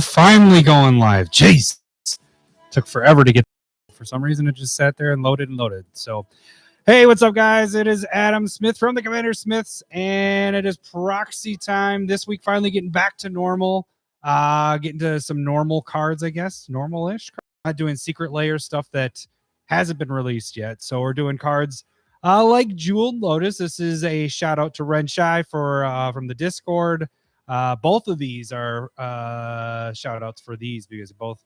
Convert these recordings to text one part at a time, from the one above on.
finally going live. Jeez. Took forever to get. For some reason, it just sat there and loaded and loaded. So, hey, what's up, guys? It is Adam Smith from the CommanderSmiths, and it is Proxy Time. This week, finally getting back to normal. Getting to some normal cards, I guess. Normal-ish. Not doing secret layer stuff that hasn't been released yet. So we're doing cards like Jeweled Lotus. This is a shout out to Ren Shai for from the Discord. Both of these are shout outs for these because both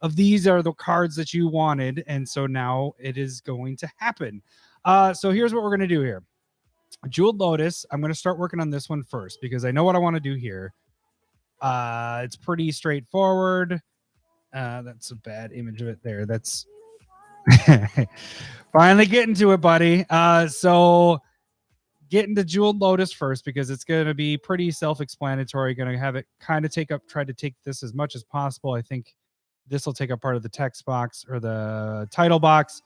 of these are the cards that you wanted, and so now it is going to happen. So here's what we're going to do here. Jeweled Lotus, I'm going to start working on this one first because I know what I want to do here. It's pretty straightforward. That's a bad image of it there. That's finally getting to it, buddy. So getting to Jeweled Lotus first because it's going to be pretty self-explanatory. Going to have it kind of try to take this as much as possible. I think this will take up part of the text box or the title box.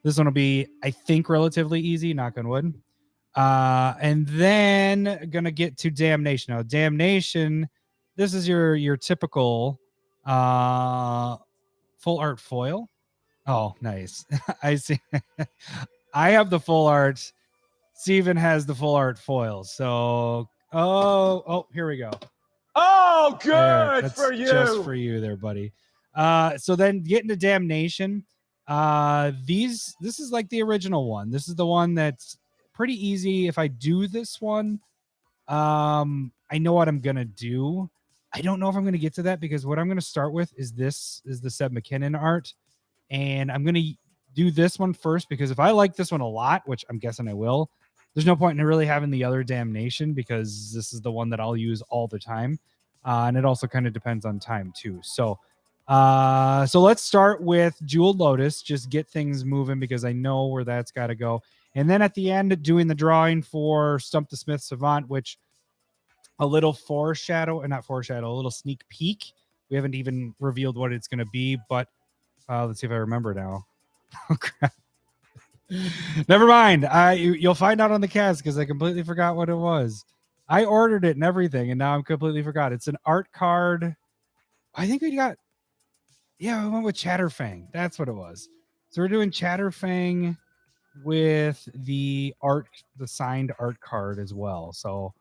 This one will be, I think, relatively easy, knock on wood. And then gonna get to Damnation. Now, Damnation, this is your typical full art foil. Oh, nice. I see. I have the full art. Steven has the full art foil. So, oh, here we go. Oh, good that's for you. Just for you there, buddy. So then getting to Damnation. This is like the original one. This is the one that's pretty easy. If I do this one, I know what I'm gonna do. I don't know if I'm gonna get to that because what I'm gonna start with is the Seb McKinnon art, and I'm gonna do this one first because if I like this one a lot, which I'm guessing I will, there's no point in really having the other Damnation because this is the one that I'll use all the time, and it also kind of depends on time too. So let's start with Jeweled Lotus, just get things moving because I know where that's got to go. And then at the end, doing the drawing for Stump the Smith Savant, which a little a little sneak peek. We haven't even revealed what it's going to be, but let's see if I remember now. Oh, crap. Never mind. You'll find out on the cast because I completely forgot what it was. I ordered it and everything, and now I'm completely forgot. It's an art card. I think we got... Yeah, we went with Chatterfang. That's what it was. So we're doing Chatterfang with the signed art card as well. So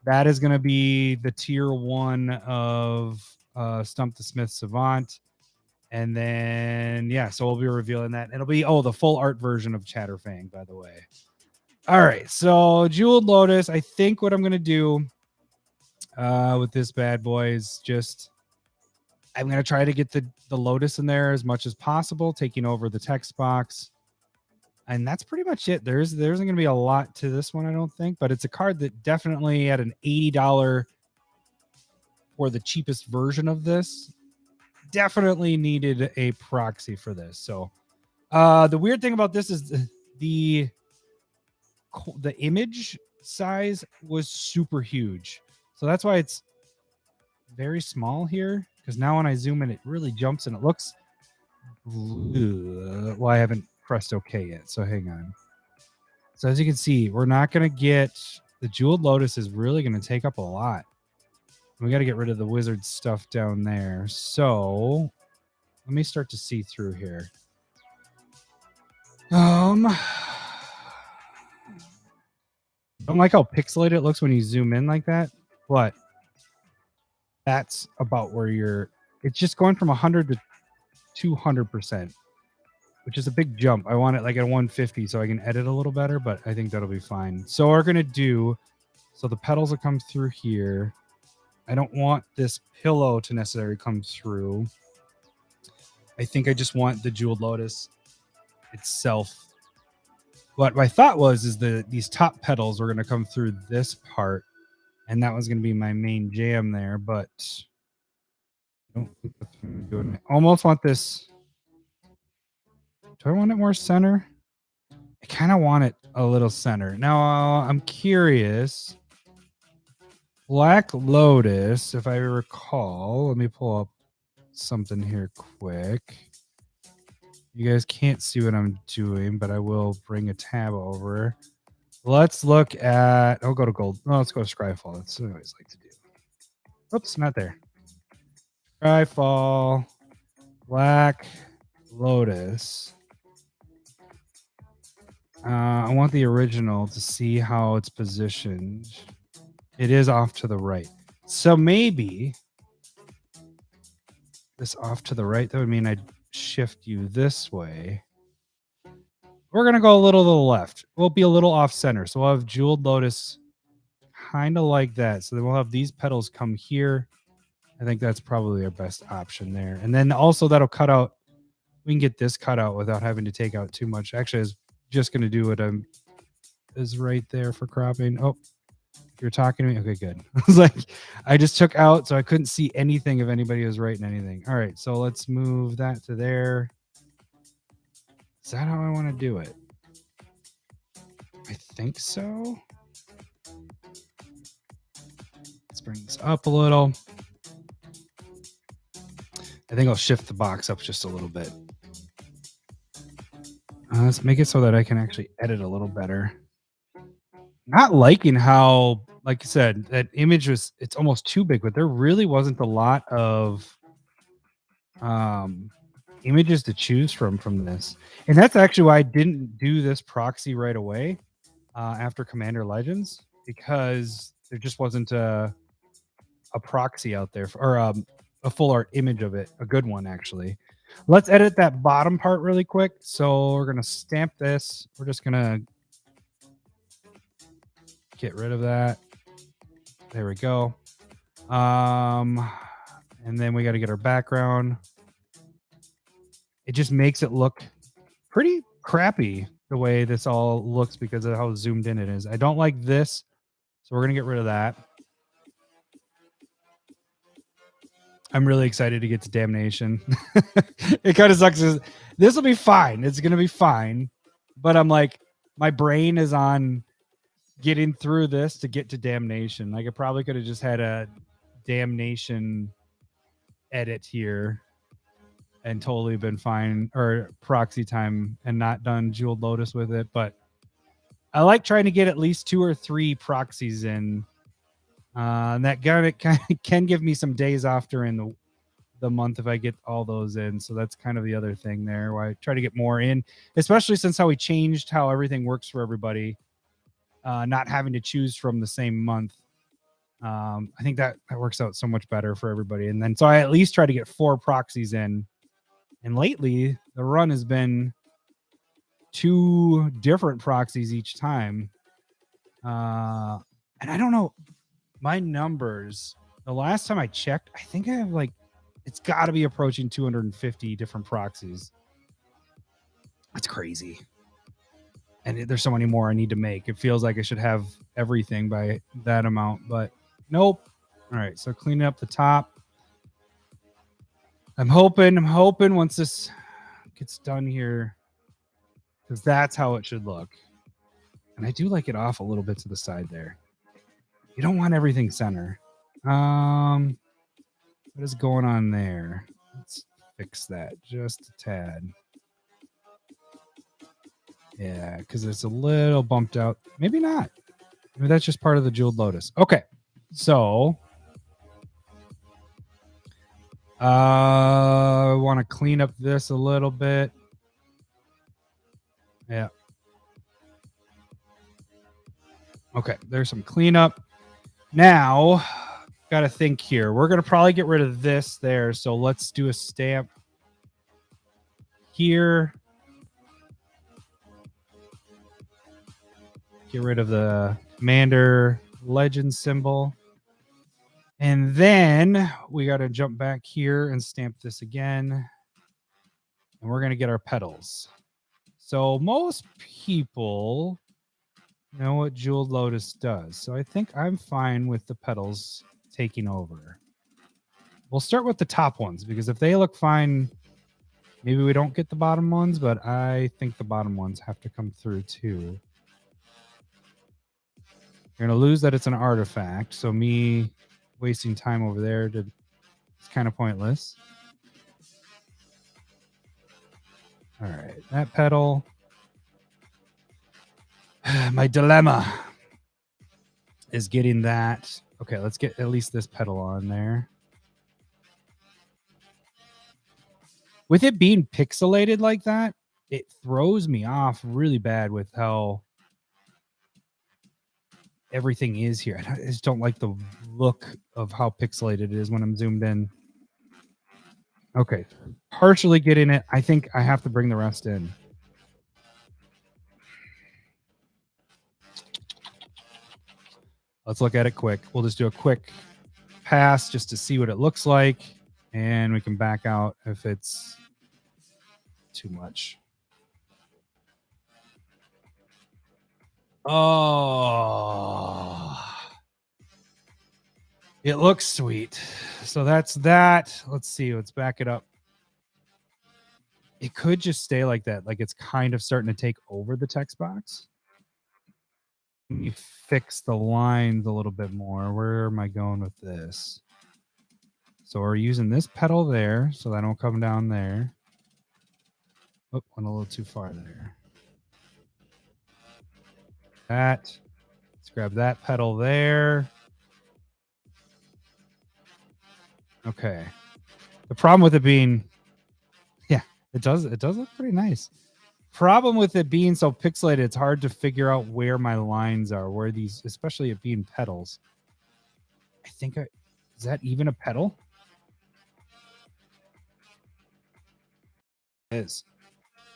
that is going to be the tier 1 of Stump the Smith Savant. And then, yeah, so we'll be revealing that. It'll be, the full art version of Chatterfang, by the way. All right, so Jeweled Lotus. I think what I'm going to do with this bad boy is just... I'm going to try to get the Lotus in there as much as possible, taking over the text box. And that's pretty much it. There isn't going to be a lot to this one, I don't think. But it's a card that definitely at an $80 for the cheapest version of this, definitely needed a proxy for this. So the weird thing about this is the image size was super huge. So that's why it's very small here. Because now when I zoom in, it really jumps and it looks... Well, I haven't pressed OK yet, so hang on. So as you can see, we're not going to get... The Jeweled Lotus is really going to take up a lot. We got to get rid of the wizard stuff down there. So let me start to see through here. I don't like how pixelated it looks when you zoom in like that, but that's about where it's just going from 100 to 200%, which is a big jump. I want it like at 150 so I can edit a little better, but I think that'll be fine. So we're going to do, so the petals will come through here. I don't want this pillow to necessarily come through. I think I just want the Jeweled Lotus itself. What my thought is these top petals were going to come through this part. And that was going to be my main jam there, but I don't think that's what I'm doing. I almost want this. Do I want it more center? I kind of want it a little center. Now, I'm curious. Black Lotus, if I recall. Let me pull up something here quick. You guys can't see what I'm doing, but I will bring a tab over. Let's look at... I'll go to gold. No, let's go to Scryfall. That's what I always like to do. Oops, not there. Skyfall, Black Lotus. I want the original to see how it's positioned. It is off to the right. So maybe this off to the right, that would mean I'd shift you this way. We're going to go a little to the left. We'll be a little off center. So we'll have Jeweled Lotus kind of like that. So then we'll have these petals come here. I think that's probably our best option there. And then also that'll cut out. We can get this cut out without having to take out too much. Actually, I was just going to do what is right there for cropping. Oh, you're talking to me? Okay, good. I was like, I just took out, so I couldn't see anything if anybody was writing anything. All right, so let's move that to there. Is that how I want to do it? I think so. Let's bring this up a little. I think I'll shift the box up just a little bit. Let's make it so that I can actually edit a little better. Not liking how, like I said, that image was, it's almost too big, but there really wasn't a lot of images to choose from this. And that's actually why I didn't do this proxy right away after Commander Legends, because there just wasn't a proxy out there or a full art image of it, a good one actually. Let's edit that bottom part really quick. So we're gonna stamp this. We're just gonna get rid of that. There we go. And then we got to get our background. It just makes it look pretty crappy the way this all looks because of how zoomed in it is. I don't like this, so we're gonna get rid of that. I'm really excited to get to Damnation. It kind of sucks. This will be fine. It's going to be fine. But I'm like, my brain is on getting through this to get to Damnation. Like, I probably could have just had a Damnation edit here and totally been fine, or Proxy Time, and not done Jeweled Lotus with it. But I like trying to get at least 2 or 3 proxies in. And that can give me some days off during the month if I get all those in. So that's kind of the other thing there, where I try to get more in, especially since how we changed how everything works for everybody, not having to choose from the same month. I think that works out so much better for everybody. And then so I at least try to get 4 proxies in. And lately, the run has been 2 different proxies each time. And I don't know. My numbers, the last time I checked, I think I have like, it's got to be approaching 250 different proxies. That's crazy. And there's so many more I need to make. It feels like I should have everything by that amount, but nope. All right, so cleaning up the top. I'm hoping once this gets done here, because that's how it should look. And I do like it off a little bit to the side there. You don't want everything center. What is going on there? Let's fix that just a tad. Yeah, because it's a little bumped out. Maybe not. Maybe that's just part of the Jeweled Lotus. Okay, so I want to clean up this a little bit. Yeah. Okay, there's some cleanup. Now, got to think here. We're going to probably get rid of this there. So let's do a stamp here. Get rid of the Commander Legend symbol. And then we got to jump back here and stamp this again. And we're going to get our petals. So most people know what Jeweled Lotus does. So I think I'm fine with the petals taking over. We'll start with the top ones, because if they look fine, maybe we don't get the bottom ones, but I think the bottom ones have to come through too. You're going to lose that it's an artifact, so me wasting time over there it's kind of pointless. All right, that petal. My dilemma is getting that. Okay, let's get at least this petal on there. With it being pixelated like that, it throws me off really bad with how everything is here. I just don't like the look of how pixelated it is when I'm zoomed in. Okay, partially getting it. I think I have to bring the rest in. Let's look at it quick. We'll just do a quick pass just to see what it looks like, and we can back out if it's too much. Oh, it looks sweet. So that's that. Let's see. Let's back it up. It could just stay like that. Like it's kind of starting to take over the text box. You fix the lines a little bit more. Where am I going with this? So we're using this pedal there, so that don't come down there. Oh, went a little too far there. That. Let's grab that pedal there. Okay. The problem with it being, yeah, it does look pretty nice. Problem with it being so pixelated, it's hard to figure out where my lines are, where these, especially it being pedals. I think is that even a pedal? It is.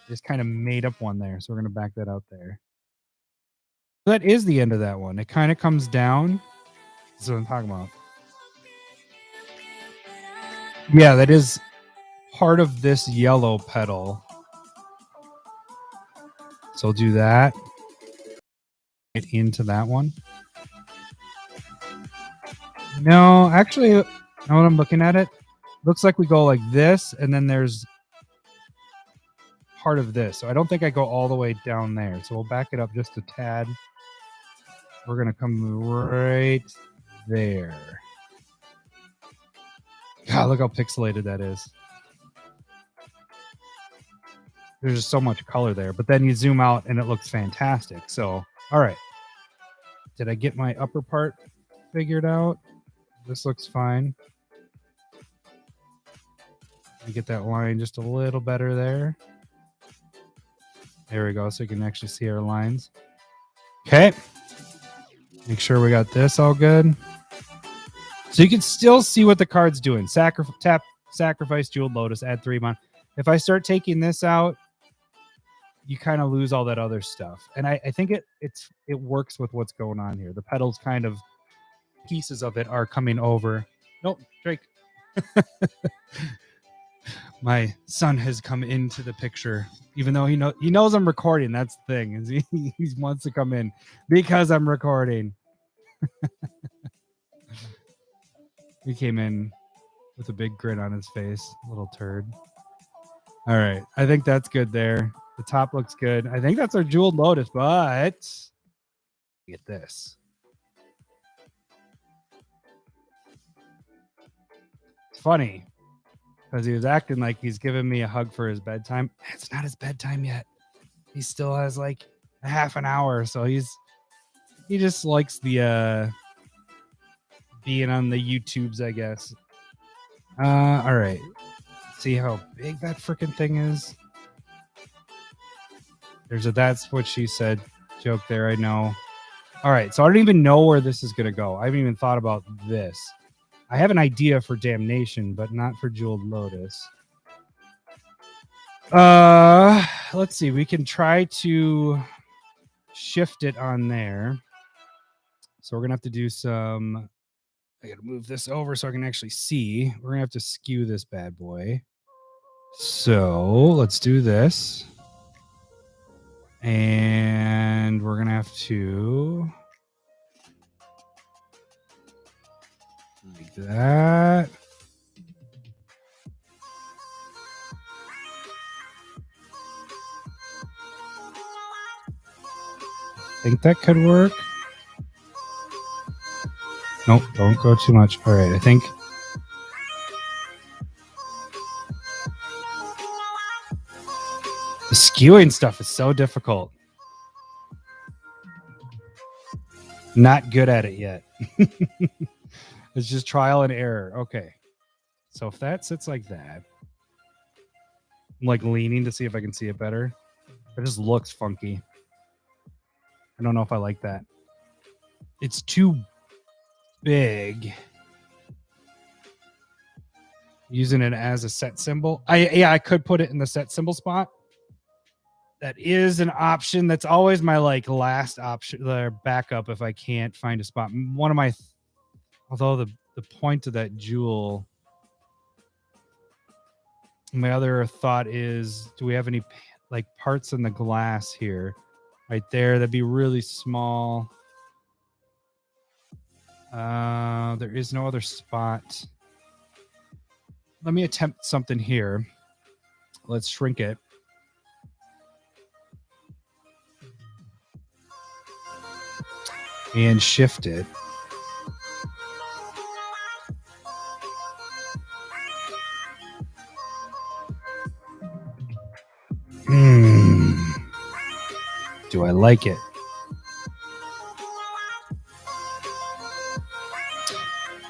Just kind of made up one there, so we're gonna back that out there. That is the end of that one. It kind of comes down. That's what I'm talking about. Yeah, that is part of this yellow pedal. So I'll do that. Get into that one. No, actually, now when I'm looking at it, looks like we go like this, and then there's part of this. So I don't think I go all the way down there. So we'll back it up just a tad. We're going to come right there. God, look how pixelated that is. There's just so much color there. But then you zoom out and it looks fantastic. So, all right. Did I get my upper part figured out? This looks fine. Let me get that line just a little better there. There we go. So you can actually see our lines. Okay. Make sure we got this all good. So you can still see what the card's doing. Tap, sacrifice, jeweled lotus, add 3 mana. If I start taking this out, you kind of lose all that other stuff. And I think it works with what's going on here. The pedals kind of, pieces of it are coming over. Nope, Drake. My son has come into the picture, even though he knows I'm recording. That's the thing, is he wants to come in because I'm recording. He came in with a big grin on his face, little turd. All right, I think that's good there. The top looks good. I think that's our jeweled lotus, but get this. It's funny because he was acting like he's giving me a hug for his bedtime. It's not his bedtime yet. He still has like a half an hour, so he just likes the being on the YouTubes, I guess. All right. See how big that freaking thing is? There's a that's what she said joke there, I know. All right, so I don't even know where this is going to go. I haven't even thought about this. I have an idea for Damnation, but not for Jeweled Lotus. Let's see. We can try to shift it on there. So we're going to have to do some... I got to move this over so I can actually see. We're going to have to skew this bad boy. So let's do this. And we're going to have to... like that. I think that could work. Nope, don't go too much. All right, I think... the skewing stuff is so difficult. Not good at it yet. It's just trial and error. Okay. So if that sits like that, I'm like leaning to see if I can see it better. It just looks funky. I don't know if I like that. It's too big. Using it as a set symbol. I could put it in the set symbol spot. That is an option. That's always my like last option, the backup if I can't find a spot. One of my, although the point of that jewel. My other thought is, do we have any like parts in the glass here? Right there, that'd be really small. There is no other spot. Let me attempt something here. Let's shrink it. And shift it. Do I like it?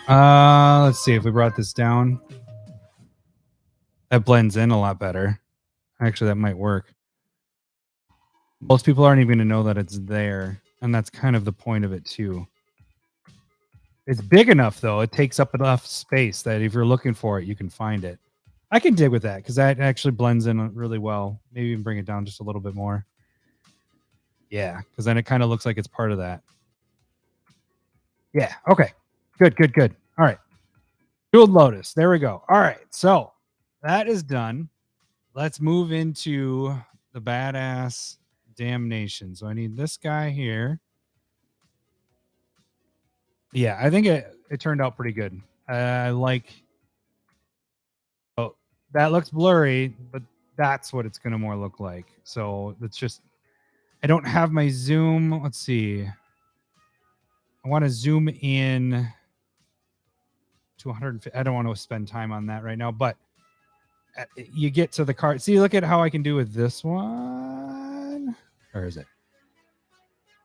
Let's see if we brought this down. That blends in a lot better. Actually, that might work. Most people aren't even going to know that it's there. And that's kind of the point of it, too. It's big enough, though. It takes up enough space that if you're looking for it, you can find it. I can dig with that because that actually blends in really well. Maybe even bring it down just a little bit more. Yeah, because then it kind of looks like it's part of that. Yeah, okay. Good. All right. Jeweled Lotus. There we go. All right, so that is done. Let's move into the badass Damnation. So I need this guy here. Yeah, I think it turned out pretty good. I like... Oh, that looks blurry, but that's what it's going to more look like. So it's just... I don't have my zoom. Let's see. I want to zoom in to 150. I don't want to spend time on that right now, but you get to the card. See, look at how I can do with this one. Where is it?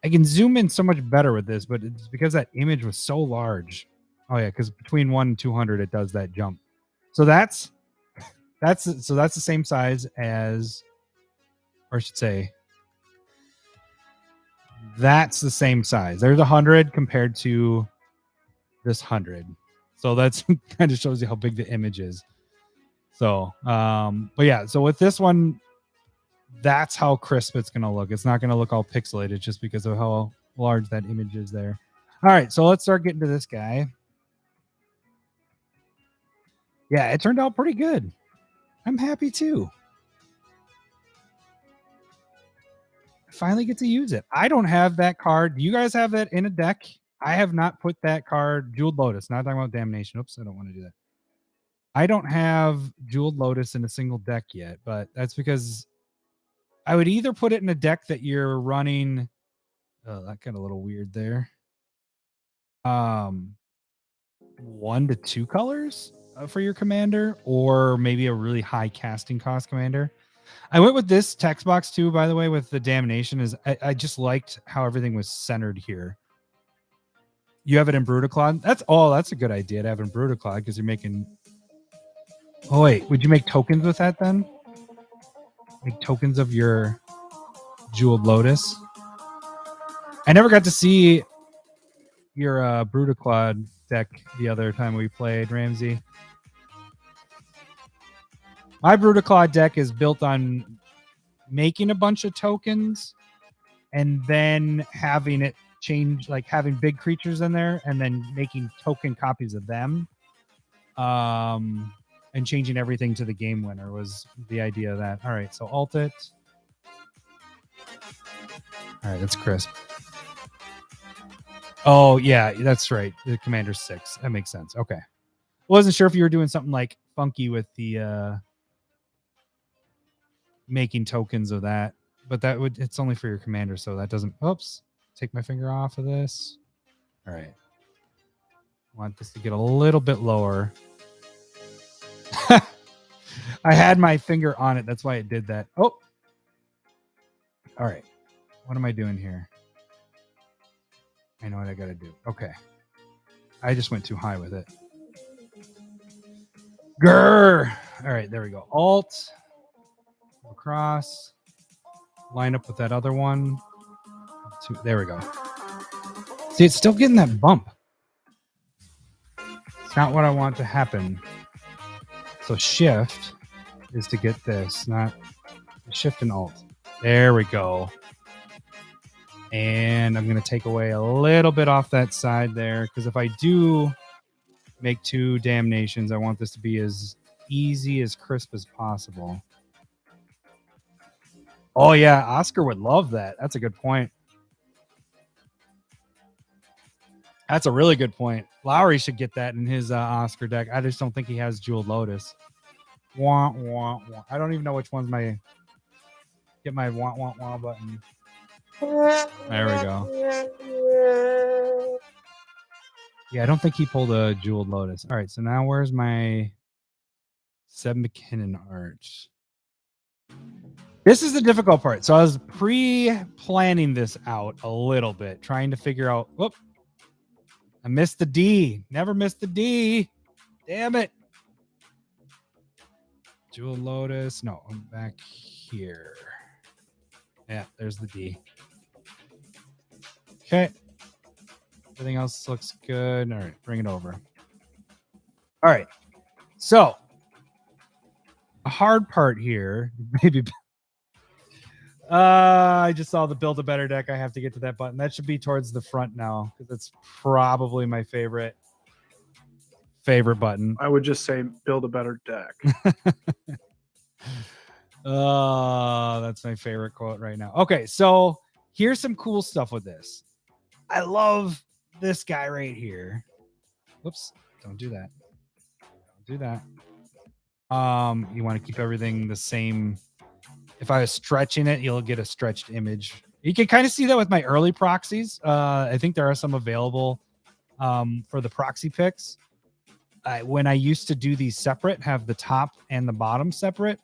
I can zoom in so much better with this, but it's because that image was so large. Oh yeah, because between 1 and 200, it does that jump. So that's the same size as, or I should say, that's the same size. There's 100 compared to this 100. So that's kind of shows you how big the image is. So, but yeah, so with this one, that's how crisp it's going to look. It's not going to look all pixelated just because of how large that image is there. All right, so let's start getting to this guy. Yeah, it turned out pretty good. I'm happy too. I finally get to use it. I don't have that card. Do you guys have that in a deck? I have not put that card, Jeweled Lotus, not talking about Damnation. Oops, I don't want to do that. I don't have Jeweled Lotus in a single deck yet, but that's because I would either put it in a deck that you're running. Oh, that got a little weird there. 1 to 2 colors for your commander, or maybe a really high casting cost commander. I went with this text box too, by the way, with the Damnation. Is I just liked how everything was centered here. You have it in Brutaclad. That's a good idea to have it in Brutaclad because you're making. Oh wait, would you make tokens with that then? Make tokens of your Jeweled Lotus. I never got to see your Brutaclad deck the other time we played, Ramsey. My Brutaclad deck is built on making a bunch of tokens and then having it change, like having big creatures in there and then making token copies of them. And changing everything to the game winner was the idea of that. All right, so alt it. All right, that's crisp. Oh, yeah, that's right. The Commander's 6. That makes sense. Okay. Wasn't sure if you were doing something like funky with the making tokens of that, but it's only for your commander, so that doesn't. Oops. Take my finger off of this. All right. I want this to get a little bit lower. I had my finger on it. That's why it did that. Oh. All right. What am I doing here? I know what I got to do. Okay. I just went too high with it. Grrr. All right. There we go. Alt. across, line up with that other one. There we go. See, it's still getting that bump. It's not what I want to happen. So shift is to get this, not shift and alt. There we go. And I'm going to take away a little bit off that side there, because if I do make 2 Damnations, I want this to be as easy, as crisp as possible. Oh, yeah. Oscar would love that. That's a good point. That's a really good point. Lowry should get that in his Oscar deck. I just don't think he has Jeweled Lotus. Wah, wah, wah. I don't even know which one's my... Get my wah, wah, wah button. There we go. Yeah, I don't think he pulled a Jeweled Lotus. All right, so now where's my Seb McKinnon art? This is the difficult part. So I was pre-planning this out a little bit, trying to figure out... Whoop. I missed the D. Never missed the D. Damn it. Jewel Lotus. No, I'm back here. Yeah, there's the D. Okay. Everything else looks good. All right, bring it over. All right. So, a hard part here, maybe... I just saw the build a better deck. I have to get to that button. That should be towards the front now, because it's probably my favorite button. I would just say build a better deck. That's my favorite quote right now. Okay, so here's some cool stuff with this. I love this guy right here. Whoops, don't do that. Don't do that. You want to keep everything the same. If I was stretching it, you'll get a stretched image. You can kind of see that with my early proxies. I think there are some available for the proxy picks. When I used to do these separate, have the top and the bottom separate,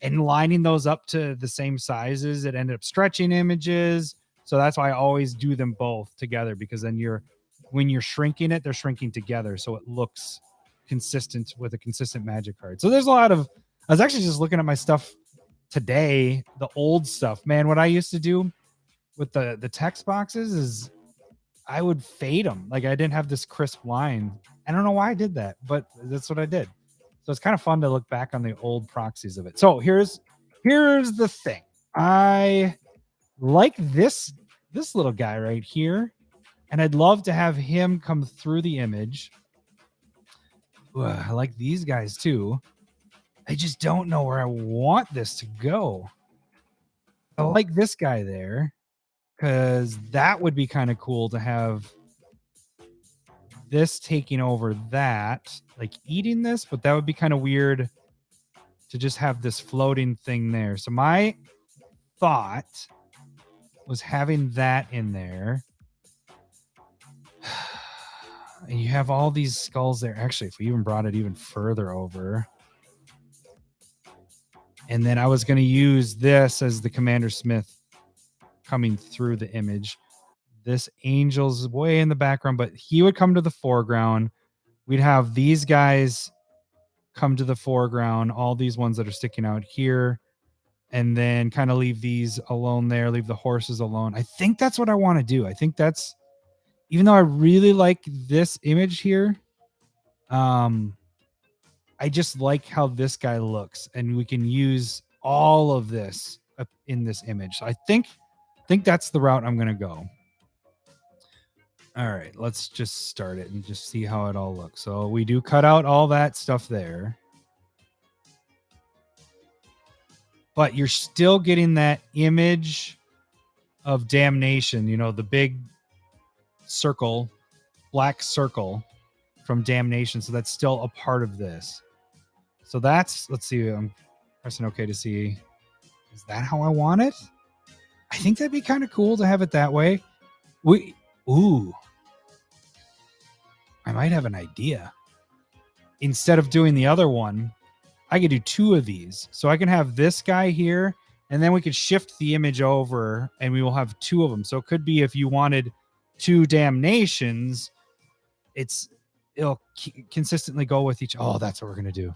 and lining those up to the same sizes, it ended up stretching images. So that's why I always do them both together, because then when you're shrinking it, they're shrinking together. So it looks consistent with a consistent Magic card. So there's a lot of, I was actually just looking at my stuff today, the old stuff, man. What I used to do with the text boxes is I would fade them. Like, I didn't have this crisp line. I don't know why I did that, but that's what I did. So it's kind of fun to look back on the old proxies of it. So here's the thing. I like this little guy right here, and I'd love to have him come through the image. I like these guys too. I just don't know where I want this to go. I like this guy there, because that would be kind of cool to have this taking over that, like eating this, but that would be kind of weird to just have this floating thing there. So my thought was having that in there. And you have all these skulls there. Actually, if we even brought it even further over. And then I was going to use this as the CommanderSmith coming through the image. This angel's way in the background, but he would come to the foreground. We'd have these guys come to the foreground, all these ones that are sticking out here, and then kind of leave these alone there, leave the horses alone. I think that's what I want to do. I think that's, even though I really like this image here, I just like how this guy looks, and we can use all of this in this image. So I think that's the route I'm going to go. All right, let's just start it and just see how it all looks. So we do cut out all that stuff there, but you're still getting that image of Damnation, you know, the big circle, black circle from Damnation. So that's still a part of this. So that's, let's see, I'm pressing OK to see. Is that how I want it? I think that'd be kind of cool to have it that way. Ooh. I might have an idea. Instead of doing the other one, I could do 2 of these. So I can have this guy here, and then we could shift the image over, and we will have 2 of them. So it could be, if you wanted 2 Damnations, it'll consistently go with each. Oh, that's what we're going to do.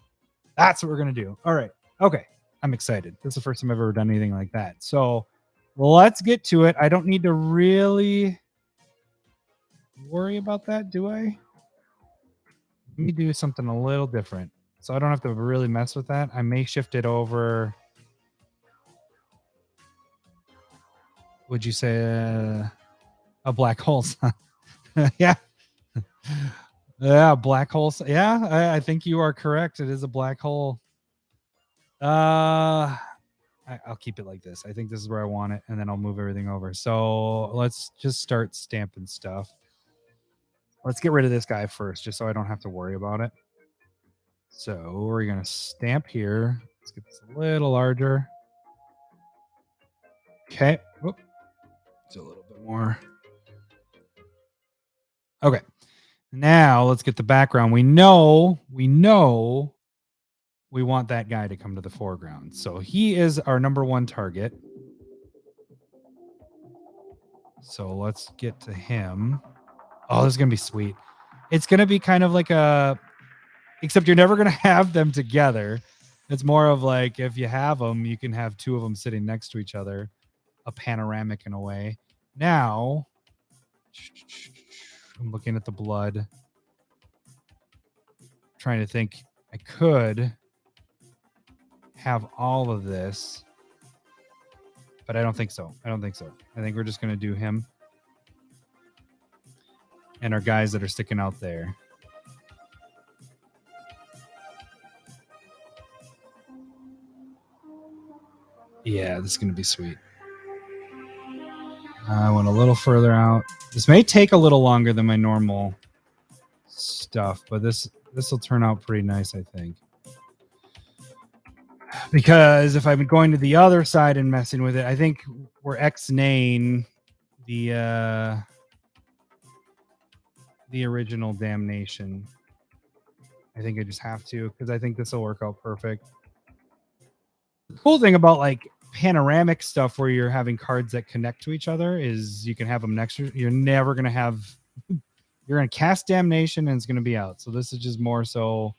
That's what we're going to do. All right. Okay. I'm excited. This is the first time I've ever done anything like that. So let's get to it. I don't need to really worry about that, do I? Let me do something a little different. So I don't have to really mess with that. I may shift it over. Would you say a black hole? Yeah. Yeah, black hole. Yeah, I think you are correct. It is a black hole. I'll keep it like this. I think this is where I want it, and then I'll move everything over. So let's just start stamping stuff. Let's get rid of this guy first, just so I don't have to worry about it. So we're going to stamp here. Let's get this a little larger. Okay. Whoop. It's a little bit more. Okay. Now let's get the background. We know we want that guy to come to the foreground. So he is our number one target. So let's get to him. Oh, this is going to be sweet. It's going to be kind of like except you're never going to have them together. It's more of like, if you have them, you can have two of them sitting next to each other, a panoramic in a way. Now, I'm looking at the blood, trying to think. I could have all of this, but I don't think so. I think we're just going to do him and our guys that are sticking out there. Yeah, this is going to be sweet. I went a little further out. This may take a little longer than my normal stuff, but this will turn out pretty nice, I think. Because if I'm going to the other side and messing with it, I think we're X-naying the original Damnation. I think I just have to, because I think this will work out perfect. The cool thing about like panoramic stuff where you're having cards that connect to each other is you can have them next to you. You're never going to have, you're going to cast Damnation and it's going to be out. So this is just more so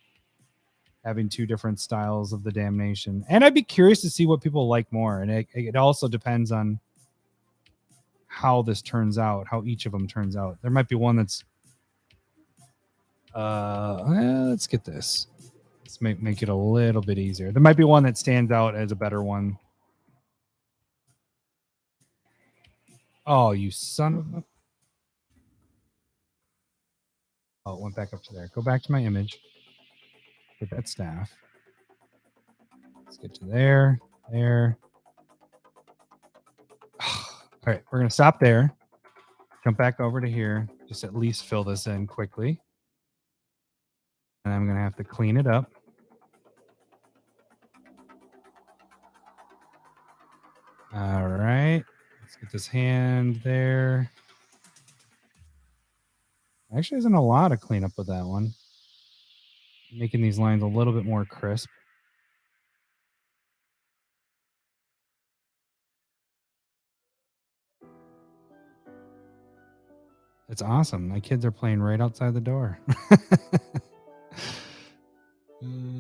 having two different styles of the Damnation. And I'd be curious to see what people like more. And it also depends on how this turns out, how each of them turns out. There might be one that's, let's get this. Let's make it a little bit easier. There might be one that stands out as a better one. Oh, you son of a... Oh, it went back up to there. Go back to my image. Get that staff. Let's get to there. There. All right, we're going to stop there. Jump back over to here. Just at least fill this in quickly. And I'm going to have to clean it up. All right. Let's get this hand there. Actually, isn't a lot of cleanup with that one. Making these lines a little bit more crisp. It's awesome. My kids are playing right outside the door.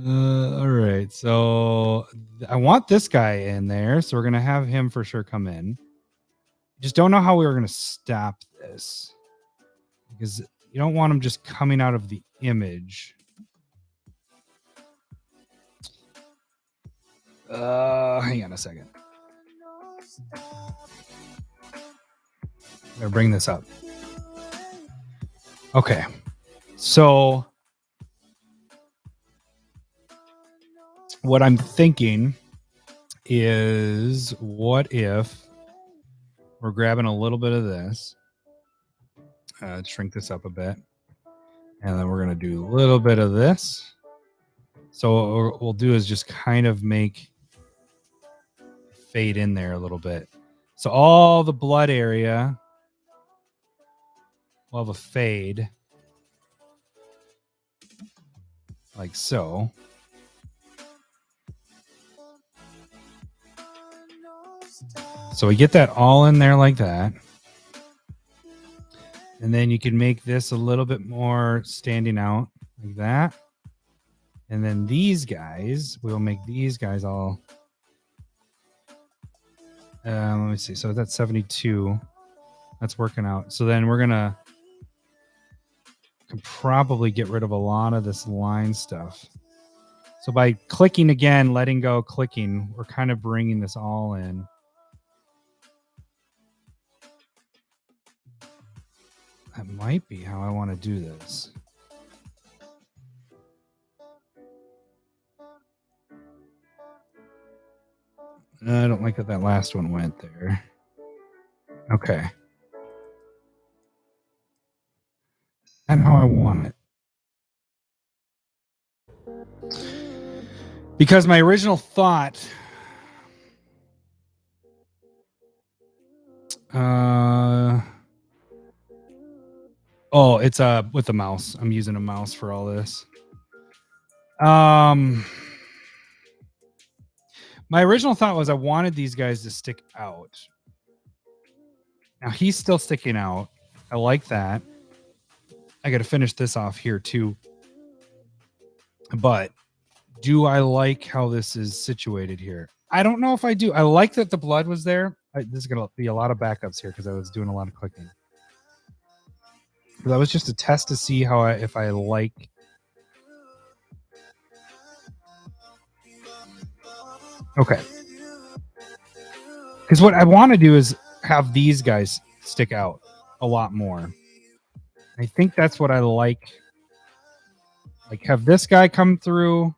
All right. So I want this guy in there. So we're going to have him for sure come in. Just don't know how we were going to stop this. Because you don't want him just coming out of the image. Hang on a second. I'm going to bring this up. Okay. So what I'm thinking is, what if we're grabbing a little bit of this, shrink this up a bit, and then we're going to do a little bit of this. So what we'll do is just kind of make fade in there a little bit. So all the blood area will have a fade like so. So we get that all in there like that. And then you can make this a little bit more standing out like that. And then these guys, we'll make these guys all Let me see. So that's 72. That's working out. So then we're gonna can probably get rid of a lot of this line stuff. So by clicking again, letting go, clicking, we're kind of bringing this all in. That might be how I want to do this. I don't like that last one went there. Okay. And how I want it. Because my original thought... oh, it's with the mouse. I'm using a mouse for all this. My original thought was I wanted these guys to stick out. Now he's still sticking out. I like that. I got to finish this off here too. But do I like how this is situated here? I don't know if I do. I like that the blood was there. This is going to be a lot of backups here because I was doing a lot of clicking. That was just a test to see how if I like. Okay. Because what I want to do is have these guys stick out a lot more. I think that's what I like. Like have this guy come through,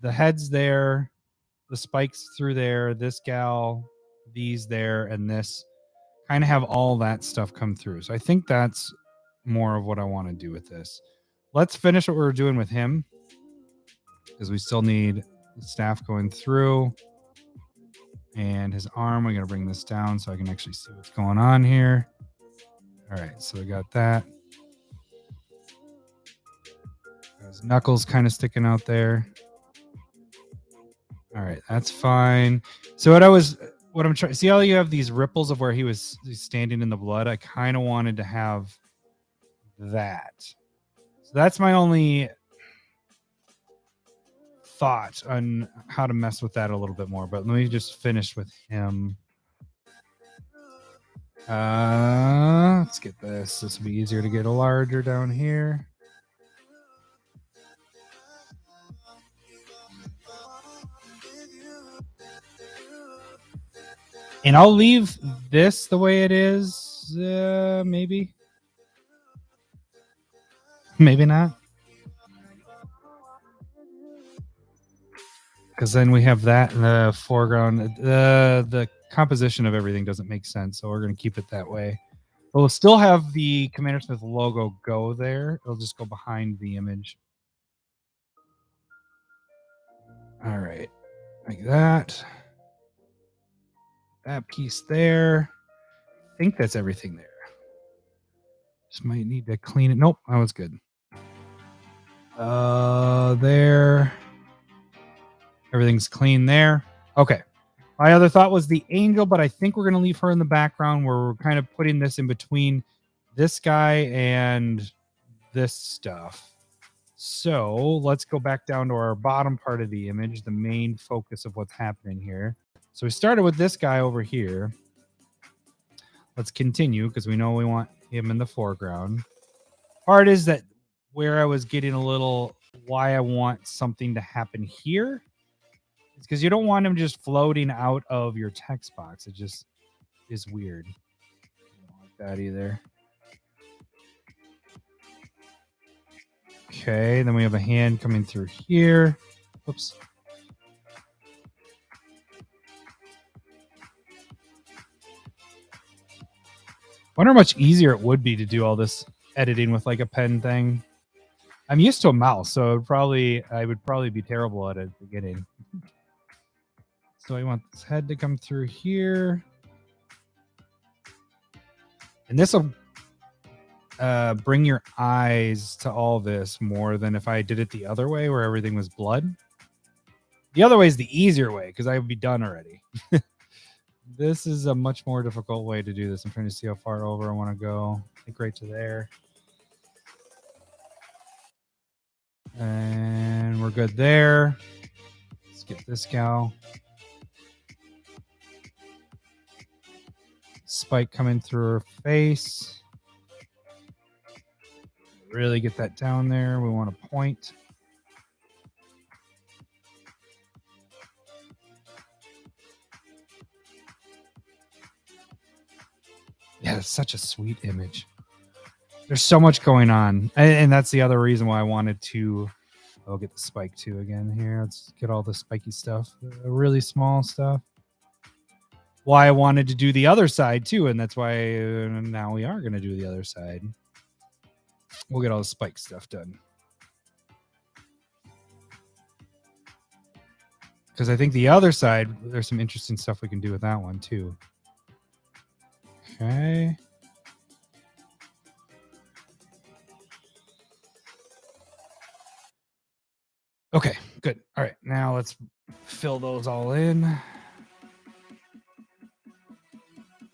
the heads there, the spikes through there, this gal, these there, and this. Kind of have all that stuff come through. So I think that's more of what I want to do with this. Let's finish what we were doing with him because we still need the staff going through and his arm. I'm going to bring this down so I can actually see what's going on here. All right, so we got that. His knuckles kind of sticking out there. All right, that's fine. So what I'm trying, see how you have these ripples of where he's standing in the blood? I kind of wanted to have that. So that's my only thought on how to mess with that a little bit more. But let me just finish with him. Let's get this. This will be easier to get larger down here. And I'll leave this the way it is. Maybe. Maybe not. Because then we have that in the foreground. The composition of everything doesn't make sense, so we're going to keep it that way. But we'll still have the CommanderSmith logo go there. It'll just go behind the image. All right. Like that. That piece there. I think that's everything there. Just might need to clean it. Nope, that was good. There. Everything's clean there. Okay. My other thought was the angel, but I think we're going to leave her in the background where we're kind of putting this in between this guy and this stuff. So let's go back down to our bottom part of the image, the main focus of what's happening here. So we started with this guy over here. Let's continue because we know we want him in the foreground. Part is that where I was getting a little why I want something to happen here. It's because you don't want him just floating out of your text box. It just is weird. I don't like that either. Okay, then we have a hand coming through here. Oops. Wonder how much easier it would be to do all this editing with like a pen thing. I'm used to a mouse, so I would probably be terrible at it at the beginning. So I want this head to come through here. And this will bring your eyes to all this more than if I did it the other way where everything was blood. The other way is the easier way because I would be done already. This is a much more difficult way to do this. I'm trying to see how far over I want to go. I think right to there. And we're good there. Let's get this gal. spike coming through her face. Really get that down there. We want to point. Yeah, it's such a sweet image. There's so much going on. And that's the other reason why I wanted to... I'll get the spike too again here. Let's get all the spiky stuff. The really small stuff. Why I wanted to do the other side too. And that's why now we are going to do the other side. We'll get all the spike stuff done. Because I think the other side, there's some interesting stuff we can do with that one too. Okay. Okay, good. All right, now let's fill those all in.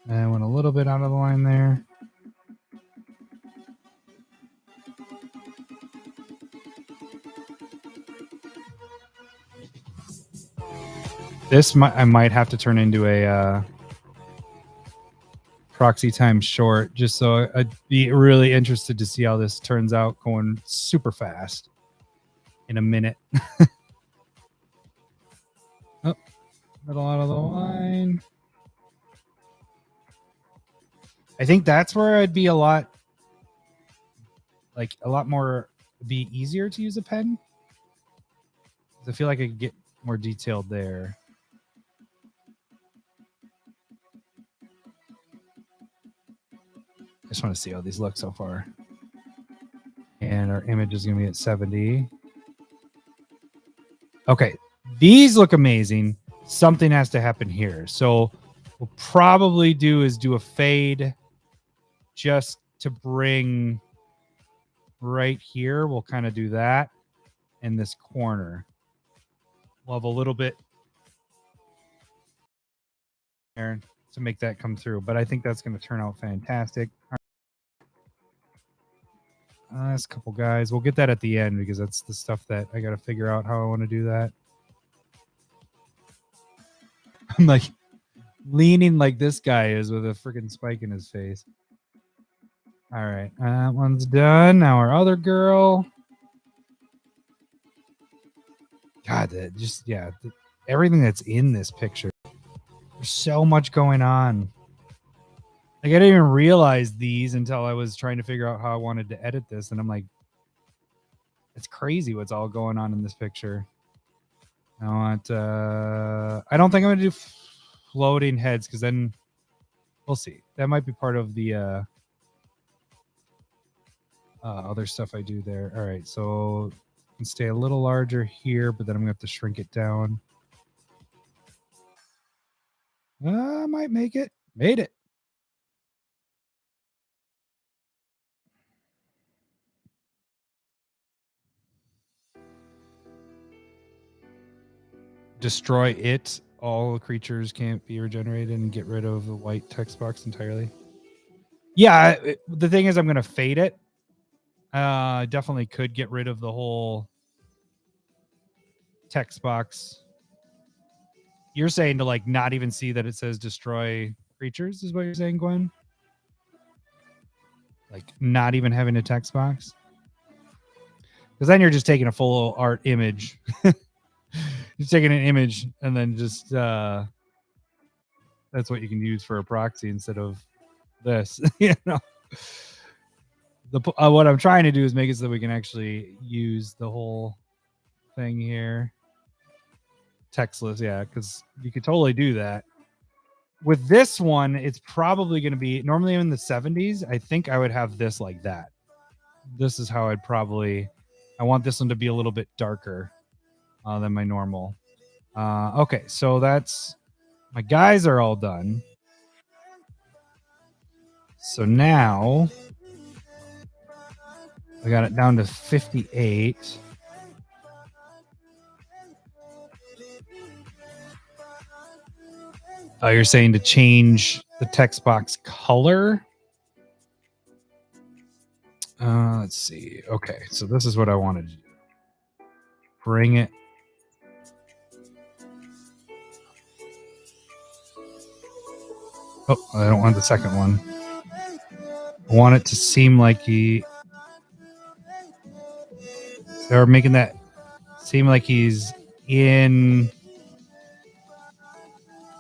And I went a little bit out of the line there. This I might have to turn into a Proxy Time short, just so I'd be really interested to see how this turns out, going super fast in a minute. Oh, middle out of the line. I think that's where I'd be a lot more, be easier to use a pen. I feel like I could get more detailed there. I just want to see how these look so far. And our image is going to be at 70. Okay, these look amazing. Something has to happen here. So we'll probably do a fade just to bring right here. We'll kind of do that in this corner. We'll have a little bit there to make that come through. But I think that's going to turn out fantastic. Last couple guys. We'll get that at the end because that's the stuff that I got to figure out how I want to do that. I'm like leaning like this guy is with a freaking spike in his face. All right. That one's done. Now our other girl. God, everything that's in this picture. There's so much going on. Like, I didn't even realize these until I was trying to figure out how I wanted to edit this. And I'm like, it's crazy what's all going on in this picture. I don't think I'm going to do floating heads because then we'll see. That might be part of the other stuff I do there. All right, so I can stay a little larger here, but then I'm going to have to shrink it down. I might make it. Made it. Destroy it. All creatures can't be regenerated and get rid of the white text box entirely. Yeah, the thing is I'm going to fade it. Definitely could get rid of the whole text box. You're saying to like not even see that it says destroy creatures is what you're saying, Gwen? Like not even having a text box? Because then you're just taking a full art image. You're taking an image and then just that's what you can use for a proxy instead of this. You know, what I'm trying to do is make it so that we can actually use the whole thing here. Textless, yeah, because you could totally do that. With this one, it's probably going to be normally in the 70s. I think I would have this like that. This is how I'd probably. I want this one to be a little bit darker than my normal. Okay, so that's my guys are all done. So now I got it down to 58. Oh, you're saying to change the text box color? Let's see. Okay, so this is what I wanted to do. Bring it. Oh, I don't want the second one. I want it to seem like they're making that seem like he's in.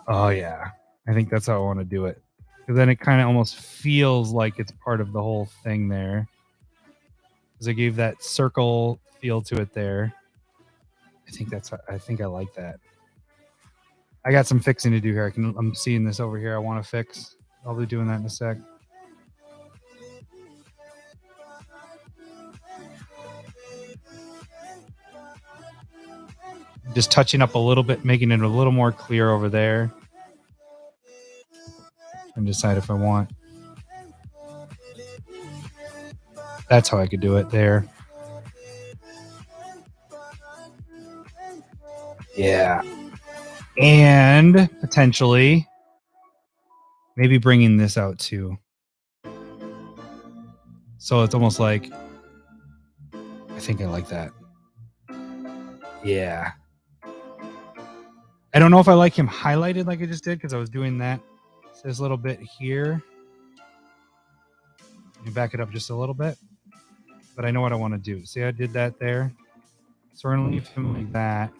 Oh yeah, I think that's how I want to do it. Because then it kind of almost feels like it's part of the whole thing there. Because I gave that circle feel to it there. I think I like that. I got some fixing to do here. I'm seeing this over here. I want to fix. I'll be doing that in a sec. Just touching up a little bit, making it a little more clear over there. And decide if I want. That's how I could do it there. Yeah. And potentially maybe bringing this out too. So it's almost like, I think I like that. Yeah. I don't know if I like him highlighted like I just did because I was doing that. This little bit here. You back it up just a little bit. But I know what I want to do. See, I did that there. So we're going to leave him like that.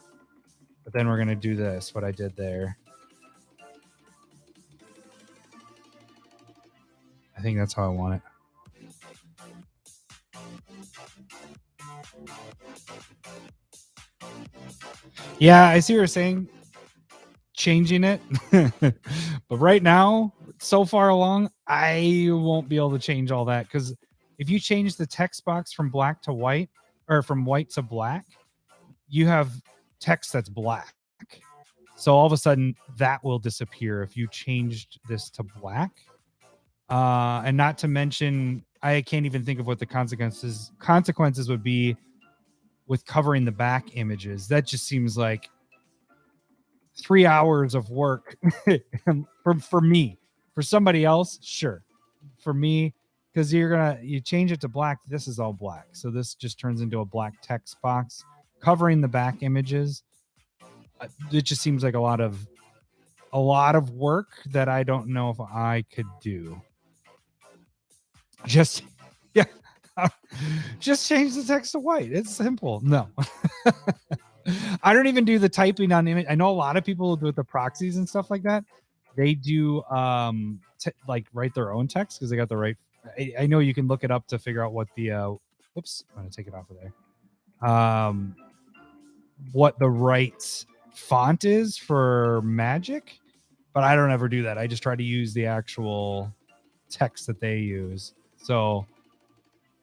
But then we're going to do this, what I did there. I think that's how I want it. Yeah, I see what you're saying. Changing it. But right now, so far along, I won't be able to change all that. Because if you change the text box from black to white, or from white to black, you have text that's black. So all of a sudden, that will disappear if you changed this to black. And not to mention, I can't even think of what the consequences would be with covering the back images. That just seems like 3 hours of work for me. For somebody else, sure. For me, because you change it to black, this is all black. So this just turns into a black text box covering the back images. It just seems like a lot of work that I don't know if I could do. Just just change the text to white. It's simple. No. I don't even do the typing on image. I know a lot of people do it with the proxies and stuff like that. They do like write their own text because they got the right. I know you can look it up to figure out what the whoops, I'm gonna take it off of there. What the right font is for Magic, but I don't ever do that. I just try to use the actual text that they use. So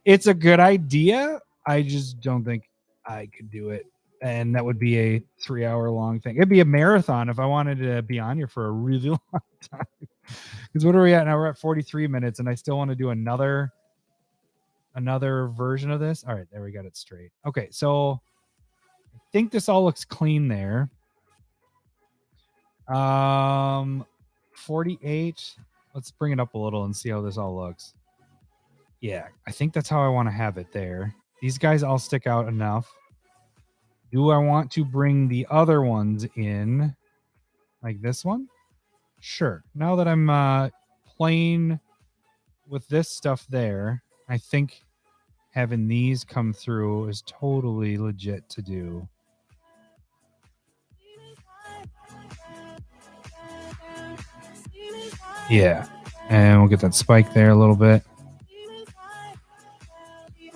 it's a good idea. I just don't think I could do it. And that would be a 3 hour long thing. It'd be a marathon if I wanted to be on here for a really long time. Because what are we at now? We're at 43 minutes and I still want to do another version of this. All right, there we got it straight. Okay, so I think this all looks clean there. 48. Let's bring it up a little and see how this all looks. Yeah, I think that's how I want to have it there. These guys all stick out enough. Do I want to bring the other ones in like this one? Sure. Now that I'm playing with this stuff there, I think having these come through is totally legit to do. Yeah. And we'll get that spike there a little bit.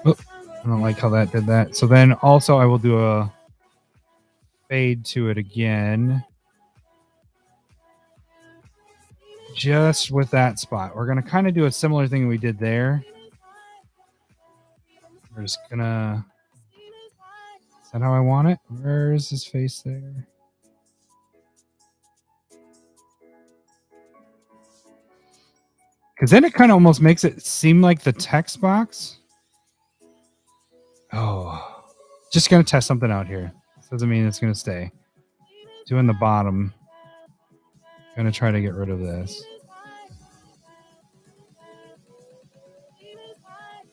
Oh, I don't like how that did that. So then also I will do a fade to it again. Just with that spot. We're going to kind of do a similar thing we did there. We're just going to... Is that how I want it? Where is his face there? Because then it kind of almost makes it seem like the text box. Oh. Just going to test something out here. This doesn't mean it's going to stay. Doing the bottom. Going to try to get rid of this.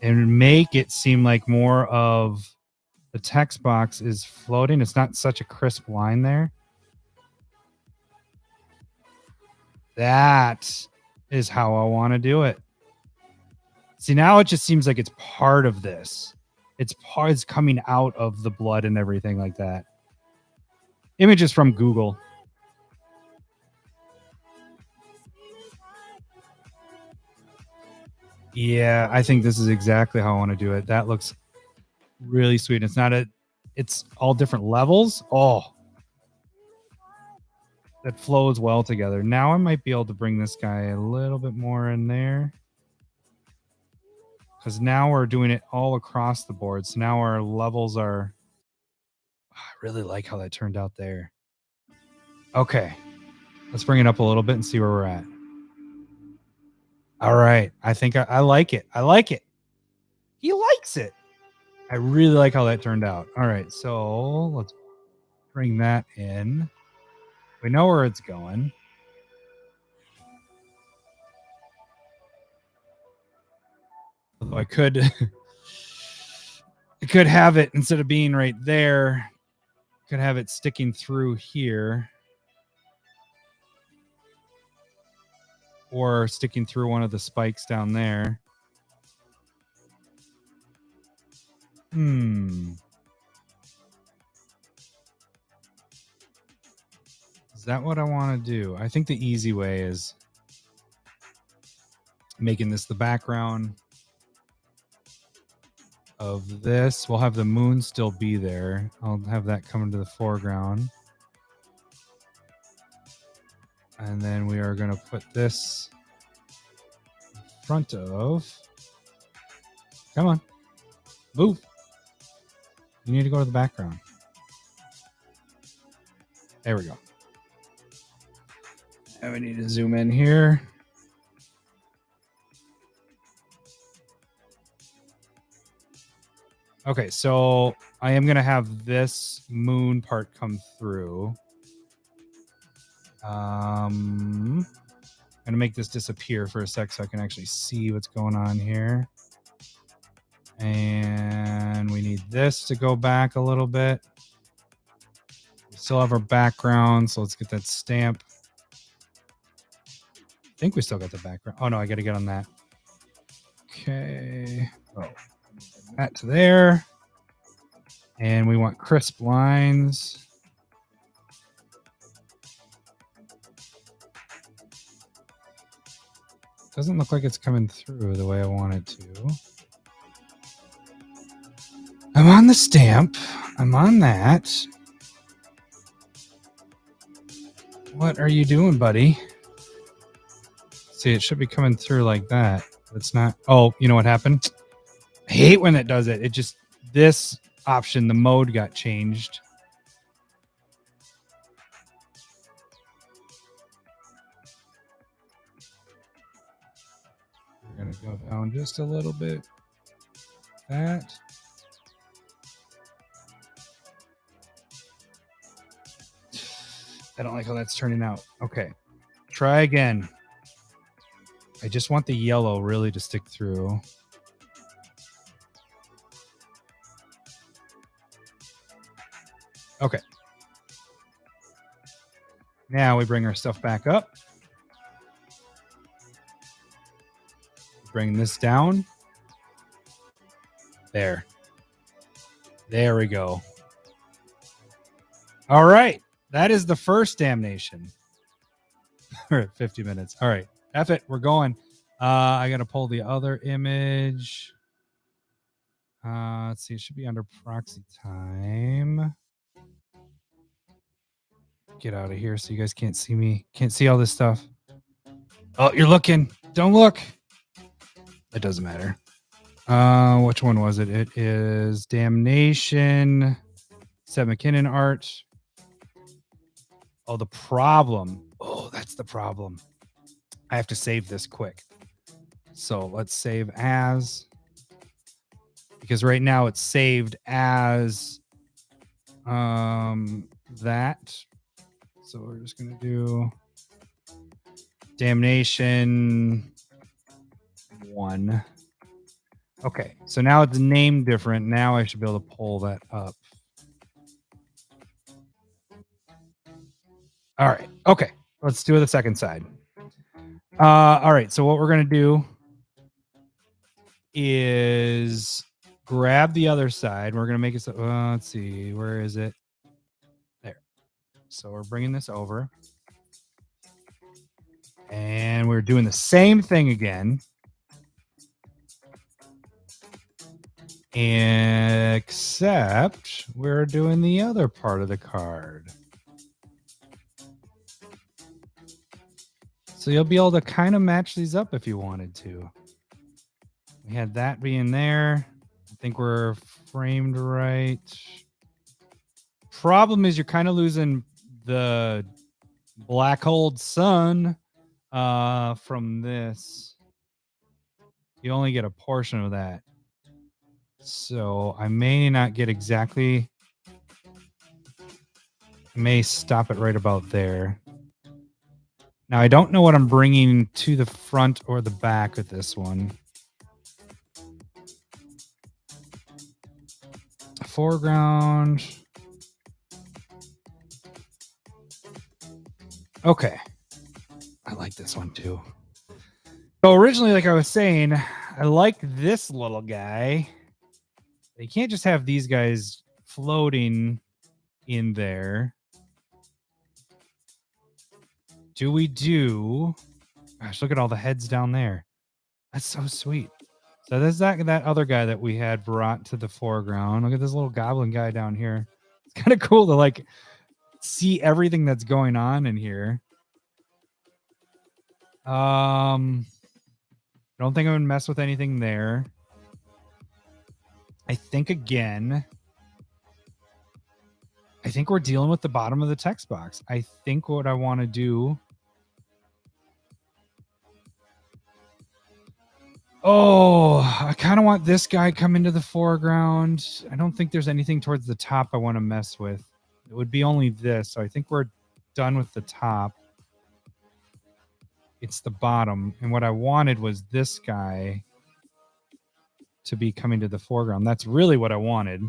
And make it seem like more of the text box is floating. It's not such a crisp line there. That is how I want to do it. See, now it just seems like it's part of this. It's coming out of the blood and everything like that. Images from Google. Yeah, I think this is exactly how I want to do it. That looks really sweet. It's all different levels. Oh, that flows well together. Now I might be able to bring this guy a little bit more in there. Because now we're doing it all across the board. So now our levels are... I really like how that turned out there. Okay. Let's bring it up a little bit and see where we're at. All right. I think I like it. I like it. He likes it. I really like how that turned out. All right. So let's bring that in. We know where it's going. Although I could have it, instead of being right there, could have it sticking through here. Or sticking through one of the spikes down there. Is that what I want to do? I think the easy way is making this the background of this. We'll have the moon still be there. I'll have that come into the foreground. And then we are going to put this in front of... Come on. Move. You need to go to the background. There we go. And we need to zoom in here. Okay, so I am going to have this moon part come through. I'm going to make this disappear for a sec so I can actually see what's going on here. And we need this to go back a little bit. We still have our background, so let's get that stamp. I think we still got the background. Oh, no, I got to get on that. Okay. Oh, that to there. And we want crisp lines. Doesn't look like it's coming through the way I want it to. I'm on the stamp. I'm on that. What are you doing, buddy? See, it should be coming through like that. But it's not. Oh, you know what happened? I hate when it does it. It just, this option, the mode got changed. We're going to go down just a little bit. That. I don't like how that's turning out. Okay. Try again. I just want the yellow really to stick through. Okay. Now we bring our stuff back up. Bring this down. There. There we go. All right. That is the first Damnation. We're at 50 minutes. All right. F it. We're going. I got to pull the other image. Let's see. It should be under Proxy Time. Get out of here so you guys can't see me. Can't see all this stuff. Oh, you're looking. Don't look. It doesn't matter. Which one was it? It is Damnation. Seth McKinnon art. Oh, the problem. Oh, that's the problem. I have to save this quick. So let's save as. Because right now it's saved as that. So we're just going to do Damnation 1. Okay, so now it's named different. Now I should be able to pull that up. All right. Okay. Let's do the second side. All right. So what we're gonna do is grab the other side. We're gonna make it so. Let's see. Where is it? There. So we're bringing this over, and we're doing the same thing again, except we're doing the other part of the card. So you'll be able to kind of match these up if you wanted to. We had that being there. I think we're framed right. Problem is you're kind of losing the black hole sun from this. You only get a portion of that. So I may not get exactly. I may stop it right about there. Now, I don't know what I'm bringing to the front or the back with this one. Foreground. Okay. I like this one too. So originally, like I was saying, I like this little guy. You can't just have these guys floating in there. Do we do... Gosh, look at all the heads down there. That's so sweet. So there's that other guy that we had brought to the foreground. Look at this little goblin guy down here. It's kind of cool to like see everything that's going on in here. I don't think I'm gonna mess with anything there. I think again, I think we're dealing with the bottom of the text box. I think what I want to do. Oh, I kind of want this guy come into the foreground. I don't think there's anything towards the top I want to mess with. It would be only this. So I think we're done with the top. It's the bottom. And what I wanted was this guy to be coming to the foreground. That's really what I wanted.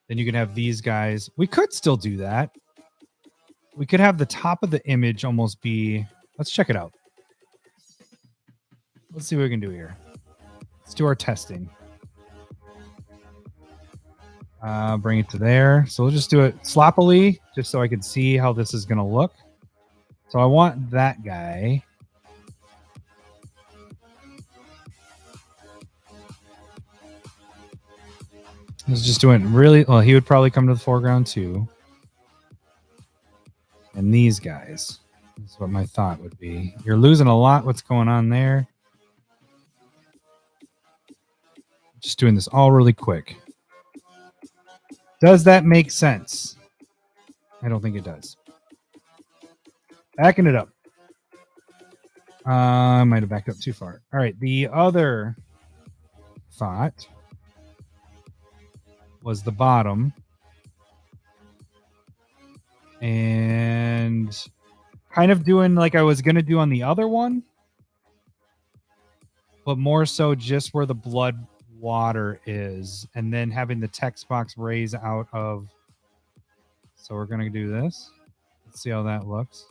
Then you can have these guys. We could still do that. We could have the top of the image almost be... Let's check it out. Let's see what we can do here. Let's do our testing. Bring it to there. So we'll just do it sloppily, just so I can see how this is going to look. So I want that guy. I was just doing really... Well, he would probably come to the foreground too. And these guys. That's what my thought would be. You're losing a lot. What's going on there? Just doing this all really quick. Does that make sense? I don't think it does. Backing it up. I might have backed up too far. All right. The other thought was the bottom. And kind of doing like I was going to do on the other one. But more so just where the blood water is, and then having the text box raise out of. So we're going to do this. Let's see how that looks.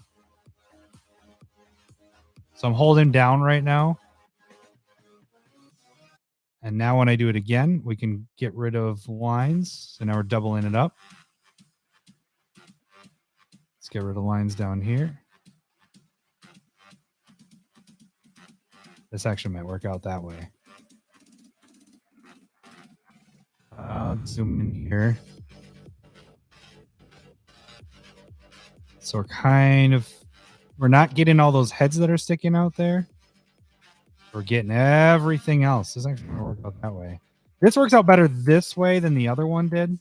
So I'm holding down right now. And now when I do it again, we can get rid of lines. So now we're doubling it up. Let's get rid of lines down here. This actually might work out that way. Zoom in here. So we're not getting all those heads that are sticking out there. We're getting everything else. This actually might work out that way. This works out better this way than the other one did.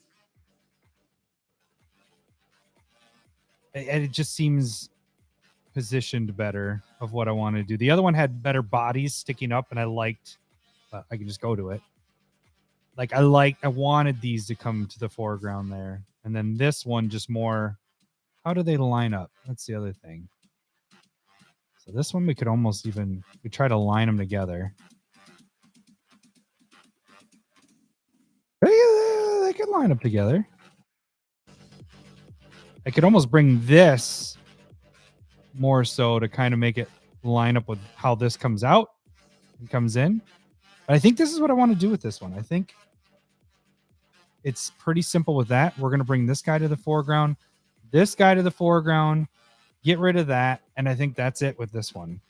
And it just seems positioned better of what I want to do. The other one had better bodies sticking up, and I liked... I can just go to it. Like I wanted these to come to the foreground there. And then this one just more, how do they line up? That's the other thing. So this one we could almost even, we try to line them together. They could line up together. I could almost bring this more so to kind of make it line up with how this comes out and comes in. But I think this is what I want to do with this one. I think it's pretty simple with that. We're going to bring this guy to the foreground, this guy to the foreground, get rid of that, and I think that's it with this one.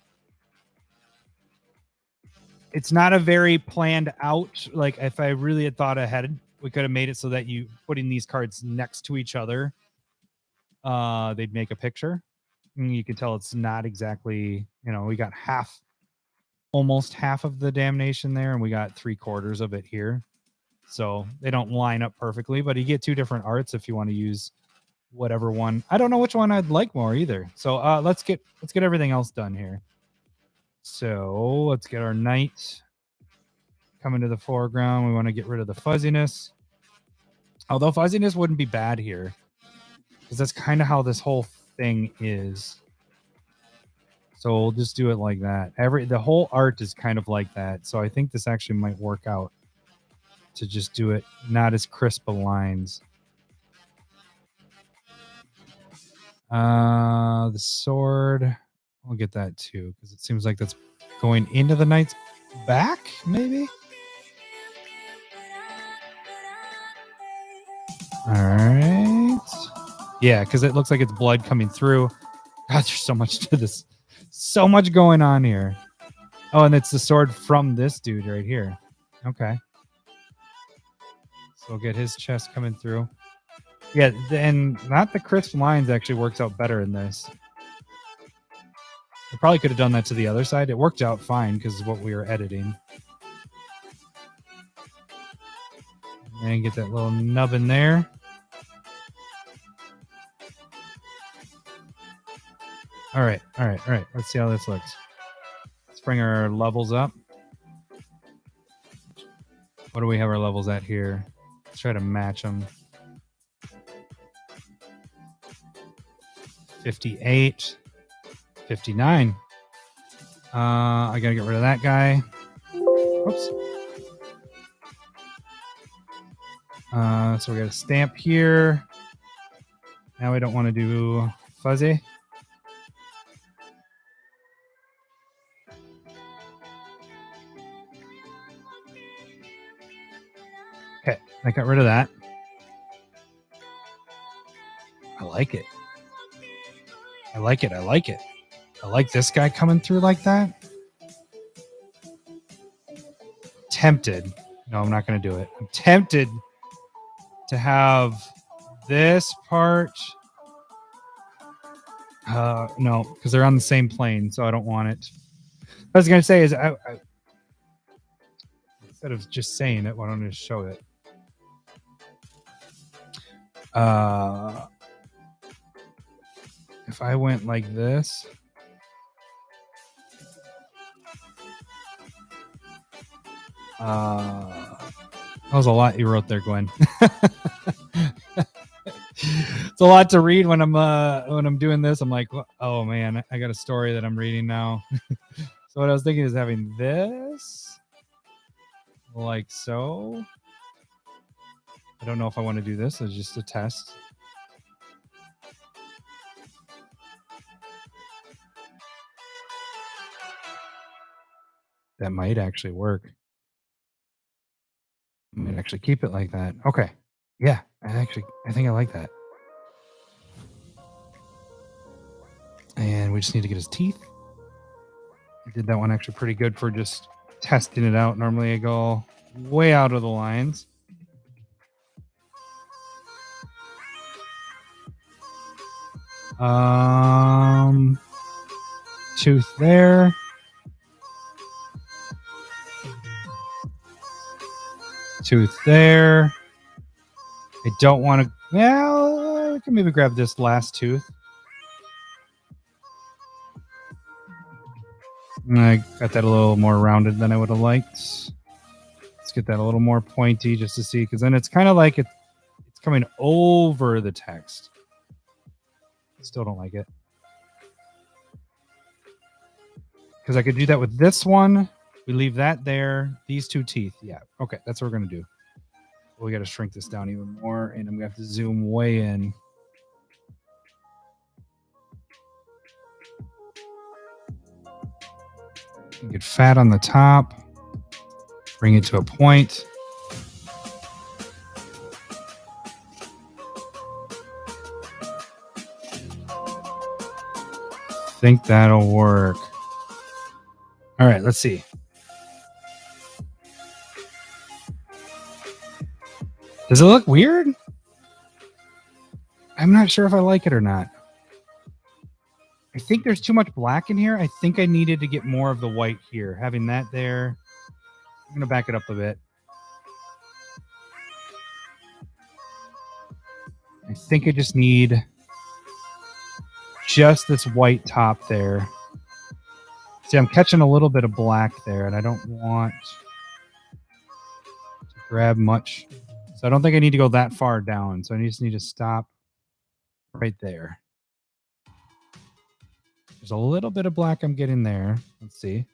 It's not a very planned out. Like if I really had thought ahead, we could have made it so that you putting these cards next to each other, they'd make a picture. And you can tell it's not exactly, you know, we got almost half of the Damnation there, and we got 3/4 of it here. So they don't line up perfectly, but you get two different arts if you want to use whatever one. I don't know which one I'd like more either. So let's get everything else done here. So let's get our knight coming to the foreground. We want to get rid of the fuzziness. Although fuzziness wouldn't be bad here, because that's kind of how this whole thing is. So we'll just do it like that. The whole art is kind of like that. So I think this actually might work out to just do it not as crisp of lines. The sword, we'll get that too, because it seems like that's going into the knight's back, maybe. All right. Yeah, because it looks like it's blood coming through. God, there's so much to this. So much going on here. Oh, and it's the sword from this dude right here. Okay. So we'll get his chest coming through. Yeah, and not the crisp lines actually works out better in this. I probably could have done that to the other side. It worked out fine because of what we were editing. And get that little nub in there. All right. Let's see how this looks. Let's bring our levels up. What do we have our levels at here? Let's try to match them. 58, 59. I gotta get rid of that guy. Oops. So we got a stamp here. Now we don't want to do fuzzy. Okay, I got rid of that. I like it. I like it. I like it. I like this guy coming through like that. Tempted. No, I'm not going to do it. I'm tempted to have this part. No, because they're on the same plane, so I don't want it. What I was going to say is, I instead of just saying it, why don't I just show it? If I went like this, that was a lot you wrote there, Gwen. It's a lot to read when I'm doing this. I'm like, oh man, I got a story that I'm reading now. So what I was thinking is having this like so. I don't know if I want to do this as just a test. That might actually work. I might actually keep it like that. Okay. Yeah, I think I like that. And we just need to get his teeth. I did that one actually pretty good for just testing it out. Normally I go way out of the lines. Tooth there. Tooth there. I don't want to. Well, I can maybe grab this last tooth. And I got that a little more rounded than I would have liked. Let's get that a little more pointy just to see, because then it's kind of like it's coming over the text. Still don't like it. Because I could do that with this one. We leave that there. These two teeth. Yeah. Okay. That's what we're going to do. We got to shrink this down even more, and I'm going to have to zoom way in. Get fat on the top. Bring it to a point. Think that'll work. All right, let's see. Does it look weird? I'm not sure if I like it or not. I think there's too much black in here. I think I needed to get more of the white here. Having that there. I'm going to back it up a bit. I think I just need just this white top there. See, I'm catching a little bit of black there, and I don't want to grab much. So I don't think I need to go that far down. So I just need to stop right there. There's a little bit of black I'm getting there. Let's see.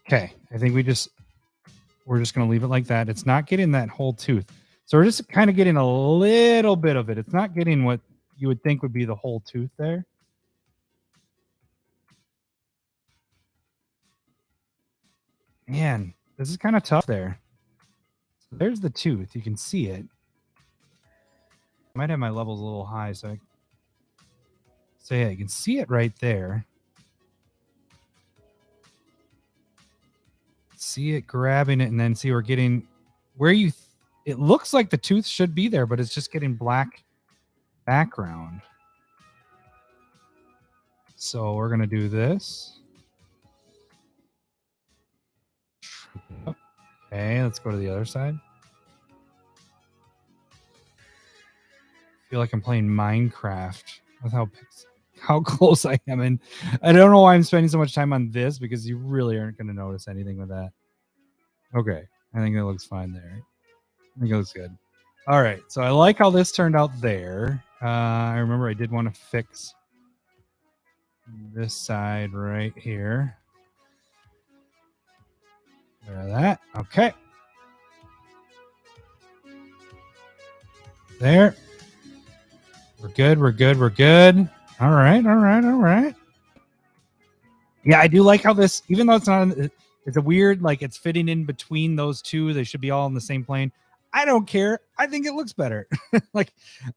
Okay, I think we're just going to leave it like that. It's not getting that whole tooth. So we're just kind of getting a little bit of it. It's not getting what you would think would be the whole tooth there. Man, this is kind of tough there. So there's the tooth. You can see it. I might have my levels a little high, so yeah, you can see it right there. See it grabbing it, and then see we're getting where you it looks like the tooth should be there, but it's just getting black background. So we're gonna do this. Okay, let's go to the other side. I feel like I'm playing Minecraft with how close I am, and I don't know why I'm spending so much time on this, because you really aren't going to notice anything with that. Okay, I think it looks fine there. I think it looks good. All right, so I like how this turned out there. I remember I did want to fix this side right here. There, that. Okay. There. We're good. We're good. We're good. All right. All right. All right. Yeah, I do like how this, even though it's not, it's a weird, like it's fitting in between those two. They should be all in the same plane. I don't care. I think it looks better. Like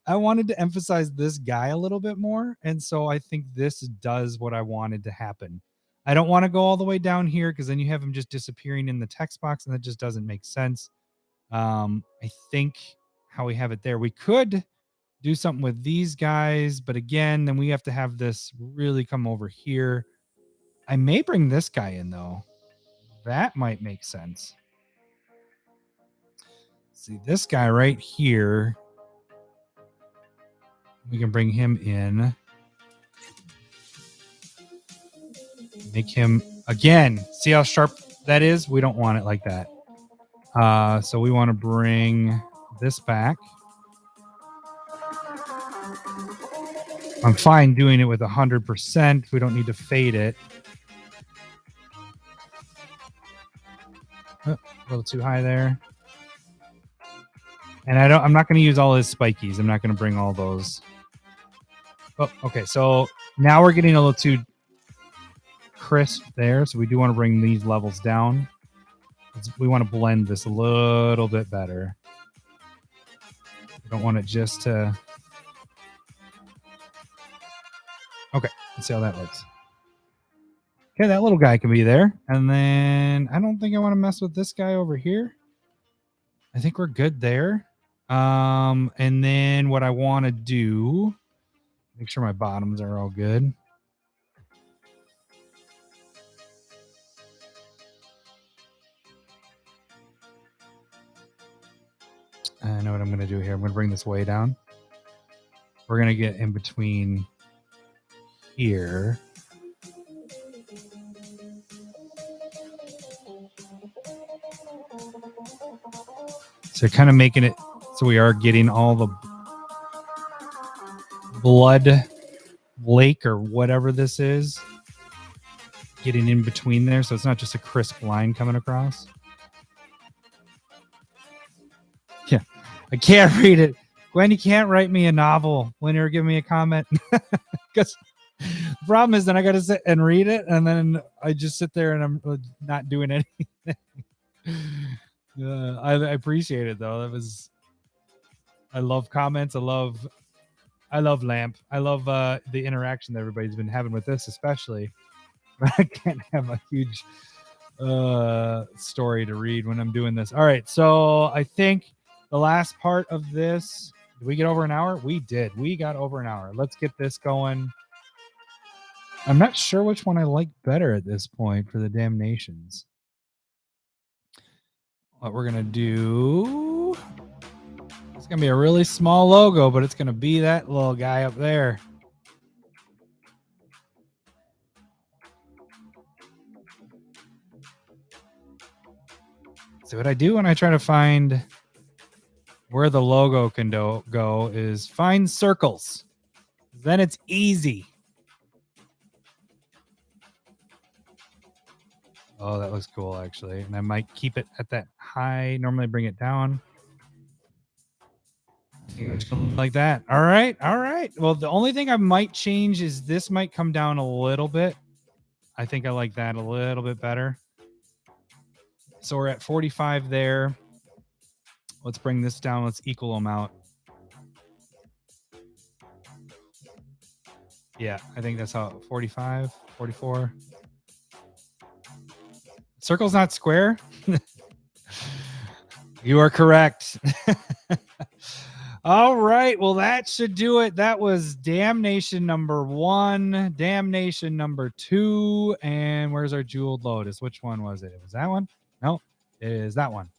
I wanted to emphasize this guy a little bit more. And so I think this does what I wanted to happen. I don't want to go all the way down here, because then you have him just disappearing in the text box, and that just doesn't make sense. I think how we have it there, we could do something with these guys, but again, then we have to have this really come over here. I may bring this guy in though. That might make sense. See this guy right here. We can bring him in. Make him again. See how sharp that is? We don't want it like that. So we want to bring this back. I'm fine doing it with 100%. We don't need to fade it. Oh, a little too high there. And I'm not going to use all his spikies. I'm not going to bring all those. Oh, okay. So now we're getting a little too crisp there. So we do want to bring these levels down. We want to blend this a little bit better. We don't want it just to... Okay, let's see how that looks. Okay, that little guy can be there. And then I don't think I want to mess with this guy over here. I think we're good there. And then what I want to do, make sure my bottoms are all good. I know what I'm going to do here. I'm going to bring this way down. We're going to get in between here. So kind of making it so we are getting all the blood lake or whatever this is getting in between there. So it's not just a crisp line coming across. Yeah, I can't read it. Gwen, you can't write me a novel when you're giving me a comment. Because the problem is then I got to sit and read it, and then I just sit there and I'm not doing anything. I appreciate it though. I love comments. I love Lamp. I love the interaction that everybody's been having with this, especially. But I can't have a huge story to read when I'm doing this. All right, so I think the last part of this, did we get over an hour? We did. We got over an hour. Let's get this going. I'm not sure which one I like better at this point for the Damnations. What we're gonna do, it's gonna be a really small logo, but it's gonna be that little guy up there. So what I do when I try to find where the logo can go is find circles. Then it's easy. Oh, that looks cool, actually. And I might keep it at that high. Normally bring it down. Like that. All right. All right. Well, the only thing I might change is this might come down a little bit. I think I like that a little bit better. So we're at 45 there. Let's bring this down. Let's equal them out. Yeah, I think that's how 45, 44. Circle's not square. You are correct. All right. Well, that should do it. That was Damnation number 1, Damnation number 2, and where's our Jeweled Lotus? Which one was it? It was that one? No, it is that one.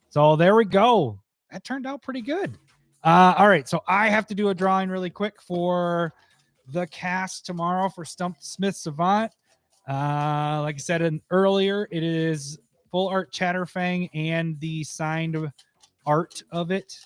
So there we go. That turned out pretty good. All right. So I have to do a drawing really quick for the cast tomorrow for Stump The Smith Savant. Like I said earlier, it is full art Chatterfang, and the signed art of it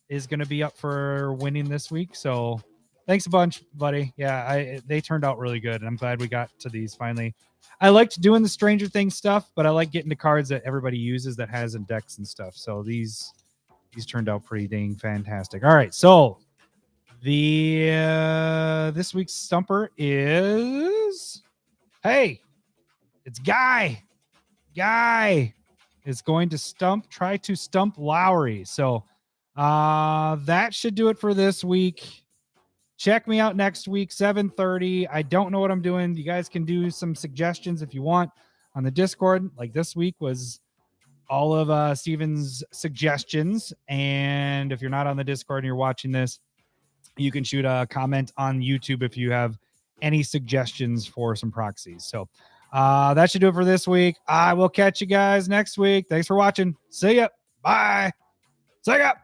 is going to be up for winning this week. So thanks a bunch, buddy. Yeah, they turned out really good, and I'm glad we got to these finally. I liked doing the Stranger Things stuff, but I like getting the cards that everybody uses that has in decks and stuff. So these turned out pretty dang fantastic. All right, so the this week's stumper is, hey, it's Guy. Guy is going to try to stump Lowry. So that should do it for this week. Check me out next week, 7:30. I don't know what I'm doing. You guys can do some suggestions if you want on the Discord. Like this week was all of Steven's suggestions. And if you're not on the Discord and you're watching this, you can shoot a comment on YouTube if you have any suggestions for some proxies. So that should do it for this week. I will catch you guys next week. Thanks for watching. See ya. Bye. See ya.